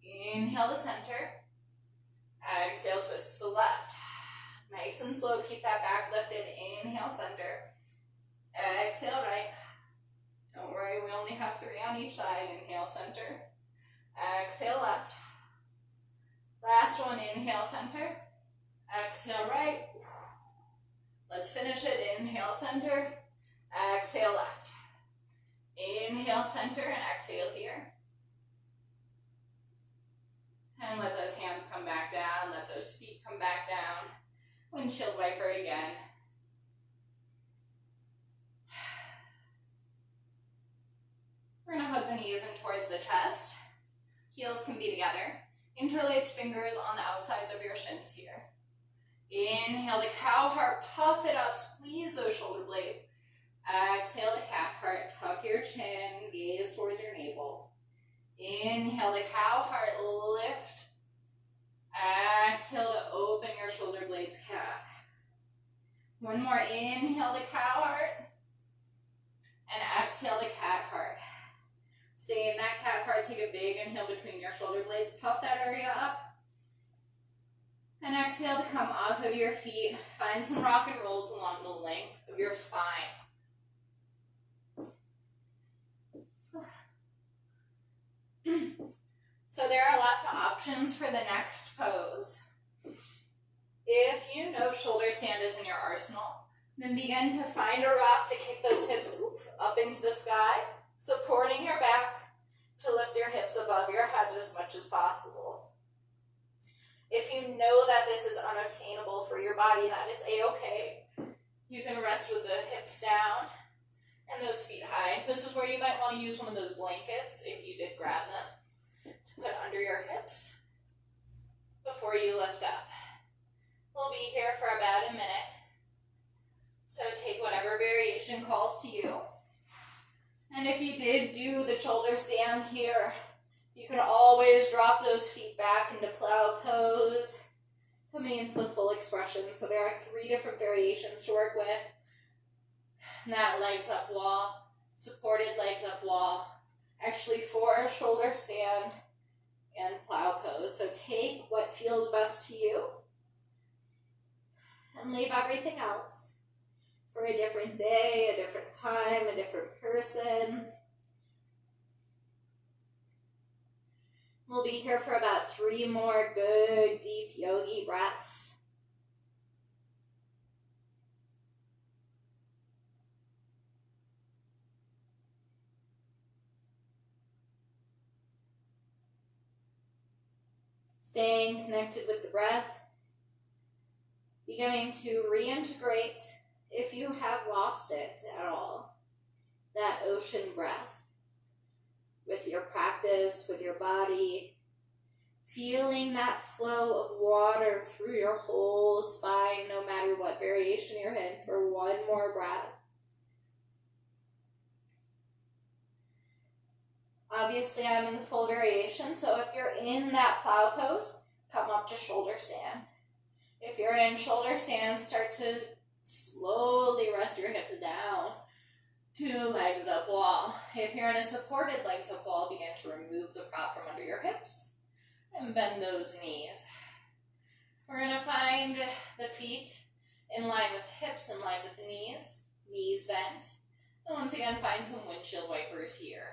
Inhale to center. Exhale, twist to the left. Nice and slow, keep that back lifted. Inhale, center. Exhale, right. Don't worry, we only have 3 on each side. Inhale, center. Exhale, left. Last one, inhale, center. Exhale, right. Let's finish it. Inhale, center. Exhale, left. Inhale, center, and exhale here. And let those hands come back down. Let those feet come back down. Windshield wiper again. We're going to hug the knees in towards the chest. Heels can be together. Interlace fingers on the outsides of your shins here. Inhale to cow heart, puff it up, squeeze those shoulder blades. Exhale to cat heart, tuck your chin, gaze towards your navel. Inhale to cow heart, lift. Exhale to open your shoulder blades, cat. One more, inhale to cow heart. And exhale to cat heart. Stay in that cat heart, take a big inhale between your shoulder blades, puff that area up. And exhale to come off of your feet. Find some rock and rolls along the length of your spine. So there are lots of options for the next pose. If you know shoulder stand is in your arsenal, then begin to find a rock to kick those hips up into the sky, supporting your back to lift your hips above your head as much as possible. If you know that this is unobtainable for your body, that is a-okay. You can rest with the hips down and those feet high. This is where you might want to use one of those blankets, if you did grab them, to put under your hips before you lift up. We'll be here for about a minute. So take whatever variation calls to you. And if you did do the shoulder stand here, you can always drop those feet back into plow pose, coming into the full expression. So there are 3 different variations to work with. And that legs up wall, supported legs up wall, actually 4 shoulder stand and plow pose. So take what feels best to you and leave everything else for a different day, a different time, a different person. We'll be here for about 3 more good deep yogi breaths. Staying connected with the breath, beginning to reintegrate, if you have lost it at all, that ocean breath with your practice, with your body, feeling that flow of water through your whole spine, no matter what variation you're in, for 1 more breath. Obviously, I'm in the full variation, so if you're in that plow pose, come up to shoulder stand. If you're in shoulder stand, start to slowly rest your hips down to legs up wall. If you're in a supported legs up wall, begin to remove the prop from under your hips and bend those knees. We're going to find the feet in line with the hips, in line with the knees, knees bent. And once again, find some windshield wipers here.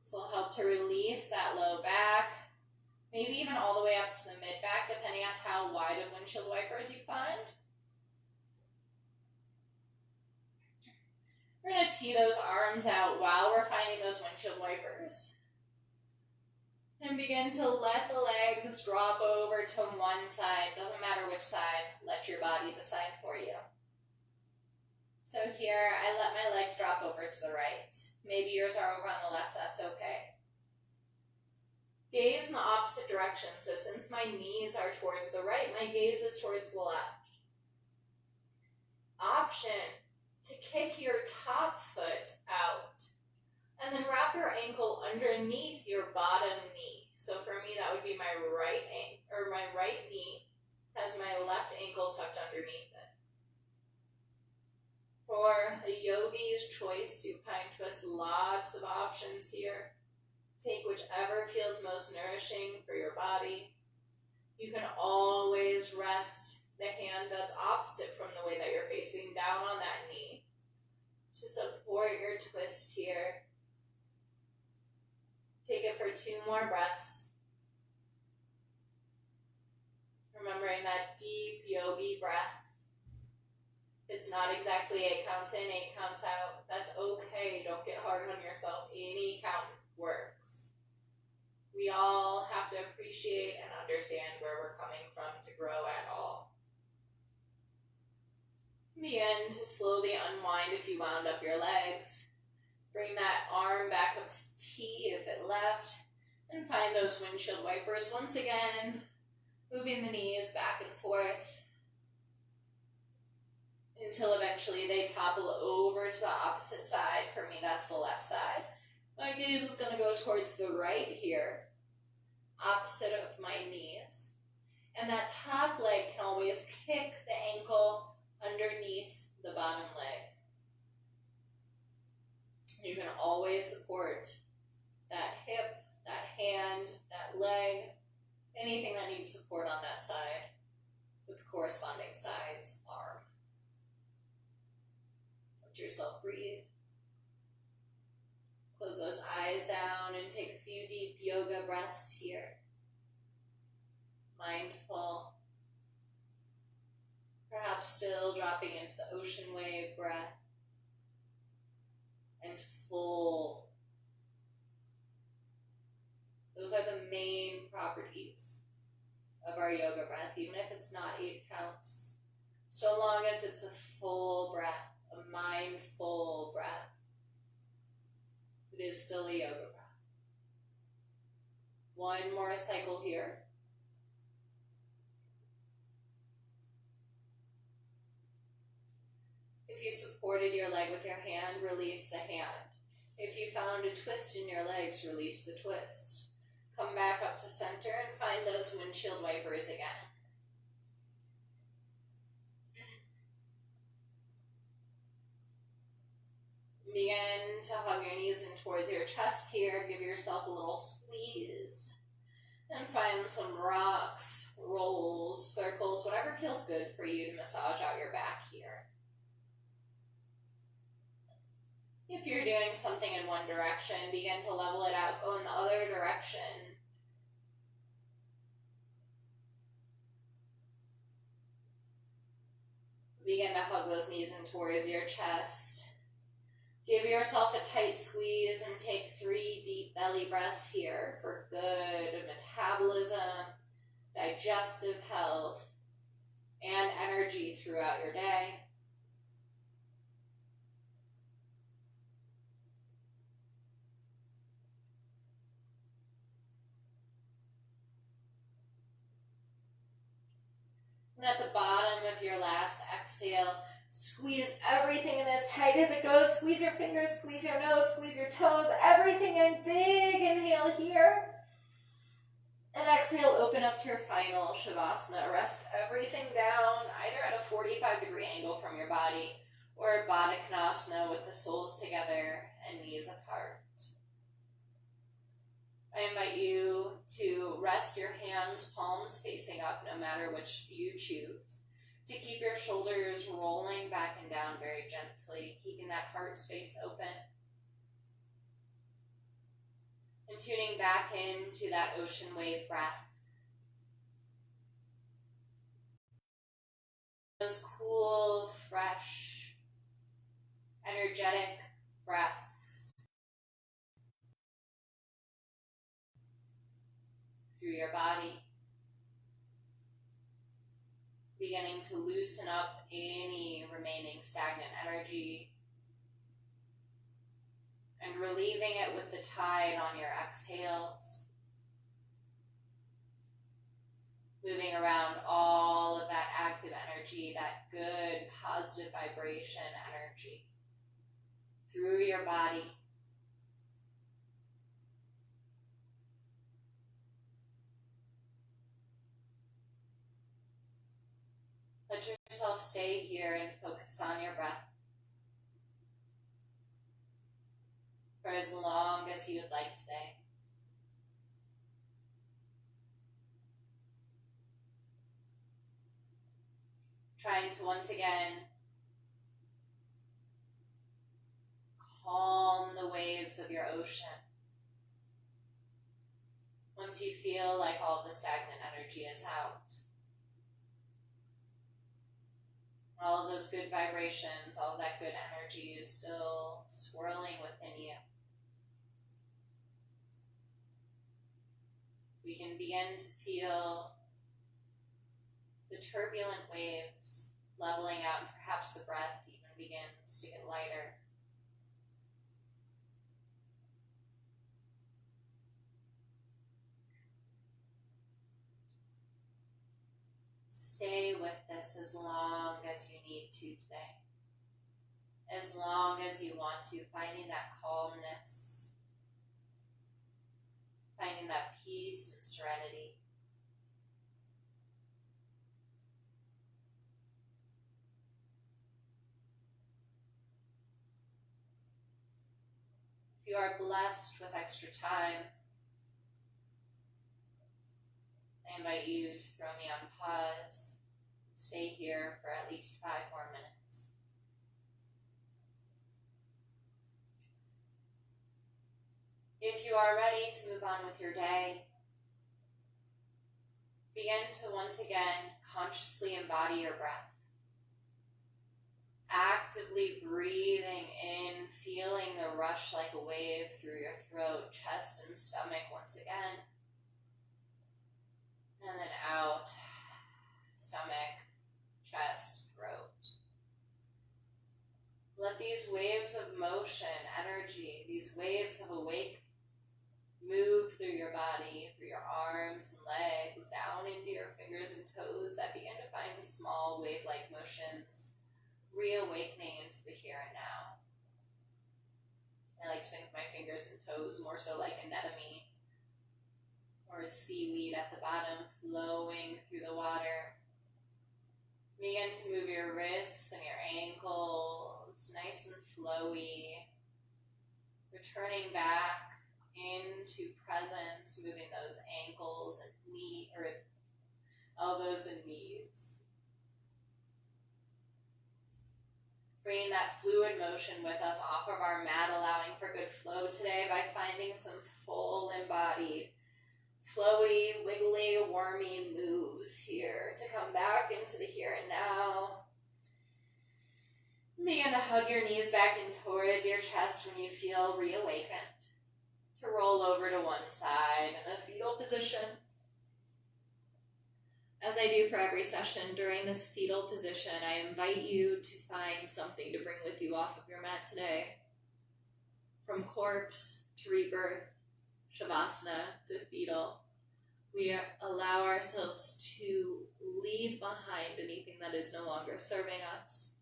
This will help to release that low back, maybe even all the way up to the mid-back, depending on how wide of windshield wipers you find. We're going to tee those arms out while we're finding those windshield wipers. And begin to let the legs drop over to one side. Doesn't matter which side, let your body decide for you. So here, I let my legs drop over to the right. Maybe yours are over on the left, that's okay. Gaze in the opposite direction. So since my knees are towards the right, my gaze is towards the left. Option to kick your top foot out and then wrap your ankle underneath your bottom knee. So for me, that would be my right knee has my left ankle tucked underneath it. For a yogi's choice supine twist, lots of options here. Take whichever feels most nourishing for your body. You can always rest the hand that's opposite from the way that you're facing down on that knee to support your twist here. Take it for 2 more breaths. Remembering that deep yogi breath. It's not exactly 8 counts in, 8 counts out. That's okay. Don't get hard on yourself. Any count works. We all have to appreciate and understand where we're coming from to grow at all. Begin to slowly unwind if you wound up your legs. Bring that arm back up to T if it left. And find those windshield wipers once again. Moving the knees back and forth until eventually they topple over to the opposite side. For me, that's the left side. My gaze is going to go towards the right here, opposite of my knees. And that top leg can always kick the ankle underneath the bottom leg. You can always support that hip, that hand, that leg, anything that needs support on that side with the corresponding side's arm. Let yourself breathe. Close those eyes down and take a few deep yoga breaths here. Mindful. Perhaps still dropping into the ocean wave breath. And full. Those are the main properties of our yoga breath, even if it's not 8 counts. So long as it's a full breath, a mindful breath, it is still a yoga breath. 1 more cycle here. If If you supported your leg with your hand, release the hand. If you found a twist in your legs, release the twist. Come back up to center and find those windshield wipers again. Begin to hug your knees in towards your chest here. Give yourself a little squeeze. And find some rocks, rolls, circles, whatever feels good for you to massage out your back here. If you're doing something in one direction, begin to level it out. Go in the other direction. Begin to hug those knees in towards your chest. Give yourself a tight squeeze and take 3 deep belly breaths here for good metabolism, digestive health, and energy throughout your day. And at the bottom of your last exhale, squeeze everything in as tight as it goes. Squeeze your fingers, squeeze your nose, squeeze your toes, everything in. Big inhale here. And exhale, open up to your final Shavasana. Rest everything down, either at a 45-degree angle from your body, or Baddha Konasana with the soles together and knees apart. I invite you to rest your hands, palms facing up, no matter which you choose. To keep your shoulders rolling back and down very gently, keeping that heart space open. And tuning back into that ocean wave breath. Those cool, fresh, energetic breaths. Through your body. Beginning to loosen up any remaining stagnant energy and relieving it with the tide on your exhales. Moving around all of that active energy, that good, positive vibration energy through your body. Let yourself stay here and focus on your breath for as long as you would like today. Trying to once again calm the waves of your ocean. Once you feel like all the stagnant energy is out. All of those good vibrations, all of that good energy is still swirling within you. We can begin to feel the turbulent waves leveling out, and perhaps the breath even begins to get lighter. Stay with this as long as you need to today. As long as you want to, finding that calmness, finding that peace and serenity. If you are blessed with extra time, I invite you to throw me on pause. Stay here for at least 5 more minutes. If you are ready to move on with your day, begin to once again consciously embody your breath. Actively breathing in, feeling the rush like a wave through your throat, chest, and stomach once again. And then out, stomach, chest, throat. Let these waves of motion, energy, these waves of awake move through your body, through your arms and legs, down into your fingers and toes that begin to find small wave-like motions, reawakening into the here and now. I like to think of my fingers and toes more so like anemone or a seaweed at the bottom flowing through the water. Begin to move your wrists and your ankles nice and flowy. Returning back into presence, moving those ankles and elbows and knees. Bringing that fluid motion with us off of our mat, allowing for good flow today by finding some full embodied, flowy, wiggly, wormy moves here to come back into the here and now. Begin to hug your knees back in towards your chest when you feel reawakened. To roll over to one side in a fetal position. As I do for every session, during this fetal position, I invite you to find something to bring with you off of your mat today. From corpse to rebirth, shavasana to fetal, we allow ourselves to leave behind anything that is no longer serving us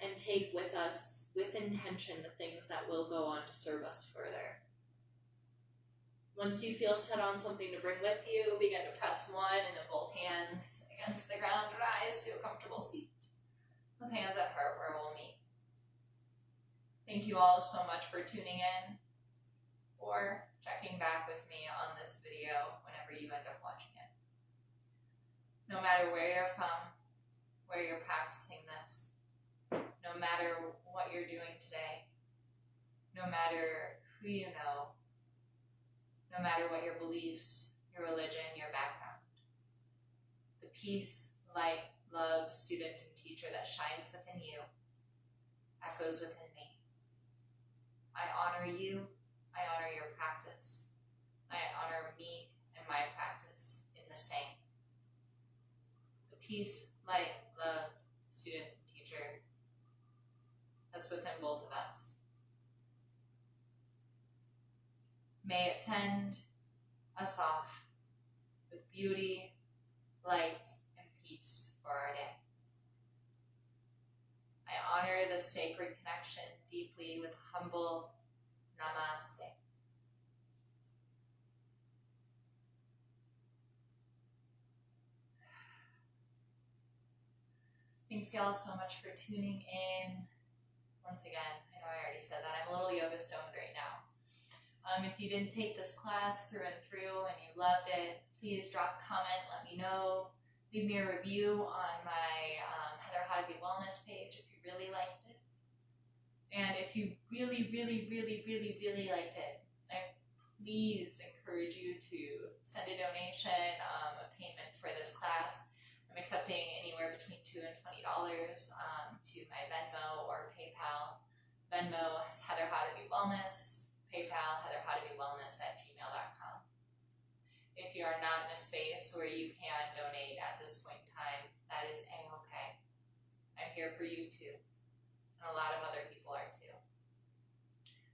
and take with us, with intention, the things that will go on to serve us further. Once you feel set on something to bring with you, begin to press one and then both hands against the ground, rise to a comfortable seat with hands at heart where we'll meet. Thank you all so much for tuning in or checking back with me on this video whenever you end up watching it. No matter where you're from, where you're practicing this, no matter what you're doing today, no matter who you know, no matter what your beliefs, your religion, your background. The peace, light, love, student, and teacher that shines within you echoes within me. I honor you. I honor your practice. I honor me and my practice in the same. The peace, light, love, student, and teacher that's within both of us. May it send us off with beauty, light, and peace for our day. I honor this sacred connection deeply with humble Namaste. Thanks y'all so much for tuning in. Once again, I know I already said that, I'm a little yoga stoned right now. If you didn't take this class through and through and you loved it, please drop a comment, let me know. Leave me a review on my Heather How to Be Wellness page if you really liked it. And if you really, really, really, really, really liked it, I please encourage you to send a donation, a payment for this class. I'm accepting anywhere between $2 and $20 to my Venmo or PayPal. Venmo is Heather How to Be Wellness. PayPal, heatherhowtobewellness@gmail.com. If you are not in a space where you can donate at this point in time, that is a-okay. I'm here for you too. And a lot of other people are too.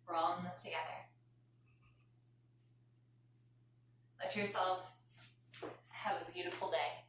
We're all in this together. Let yourself have a beautiful day.